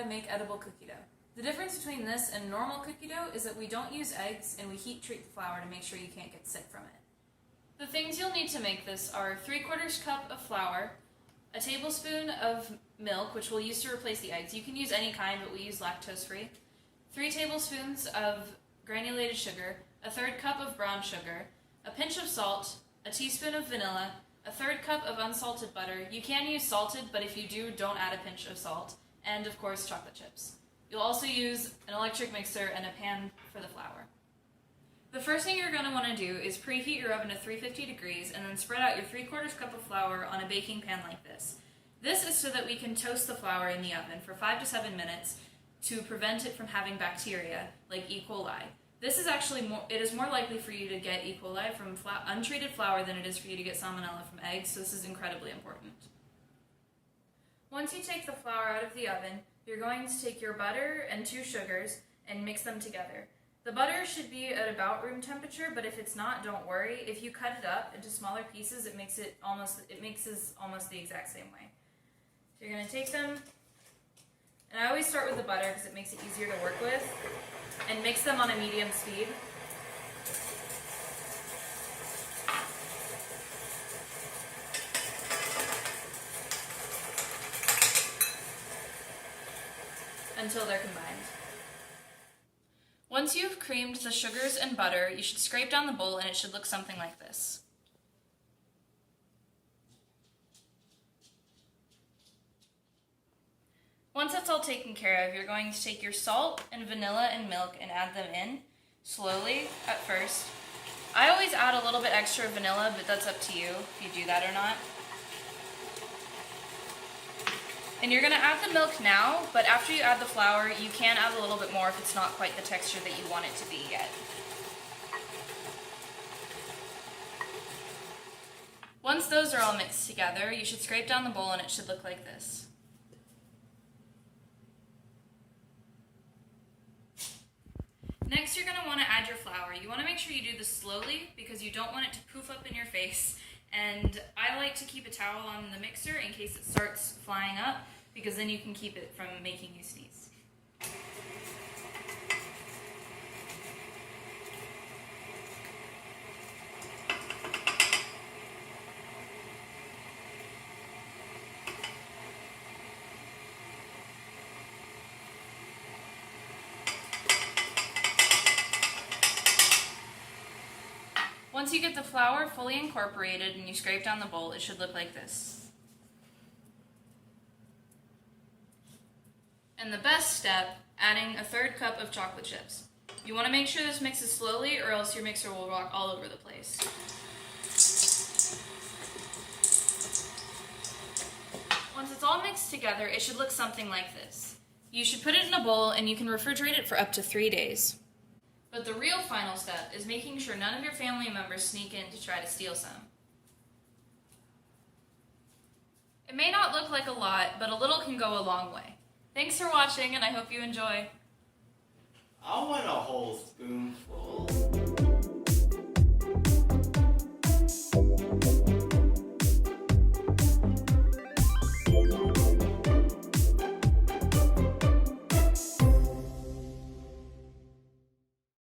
to make edible cookie dough. The difference between this and normal cookie dough is that we don't use eggs and we heat treat the flour to make sure you can't get sick from it. The things you'll need to make this are 3/4 cup of flour, a tablespoon of milk, which we'll use to replace the eggs. You can use any kind, but we use lactose-free. 3 tablespoons of granulated sugar, a 1/3 cup of brown sugar, a pinch of salt, a teaspoon of vanilla, a 1/3 cup of unsalted butter. You can use salted, but if you do, don't add a pinch of salt. And of course, chocolate chips. You'll also use an electric mixer and a pan for the flour. The first thing you're going to want to do is preheat your oven to 350 degrees and then spread out your 3/4 cup of flour on a baking pan like this. This is so that we can toast the flour in the oven for 5 to 7 minutes to prevent it from having bacteria like E. coli. This is actually it is more likely for you to get E. coli from untreated flour than it is for you to get salmonella from eggs, so this is incredibly important. Once you take the flour out of the oven, you're going to take your butter and 2 sugars and mix them together. The butter should be at about room temperature, but if it's not, don't worry. If you cut it up into smaller pieces, it mixes almost the exact same way. So you're going to take them, and I always start with the butter because it makes it easier to work with, and mix them on a medium speed. Until they're combined. Once you've creamed the sugars and butter, you should scrape down the bowl and it should look something like this. Once that's all taken care of, you're going to take your salt and vanilla and milk and add them in slowly at first. I always add a little bit extra vanilla, but that's up to you if you do that or not. And you're going to add the milk now, but after you add the flour, you can add a little bit more if it's not quite the texture that you want it to be yet. Once those are all mixed together, you should scrape down the bowl and it should look like this. Next, you're going to want to add your flour. You want to make sure you do this slowly because you don't want it to poof up in your face. And I like to keep a towel on the mixer in case it starts flying up, because then you can keep it from making you sneeze. Once you get the flour fully incorporated and you scrape down the bowl, it should look like this. And the best step, adding a 1/3 cup of chocolate chips. You want to make sure this mixes slowly or else your mixer will rock all over the place. Once it's all mixed together, it should look something like this. You should put it in a bowl and you can refrigerate it for up to 3 days. But the real final step is making sure none of your family members sneak in to try to steal some. It may not look like a lot, but a little can go a long way. Thanks for watching, and I hope you enjoy. I want a whole spoonful.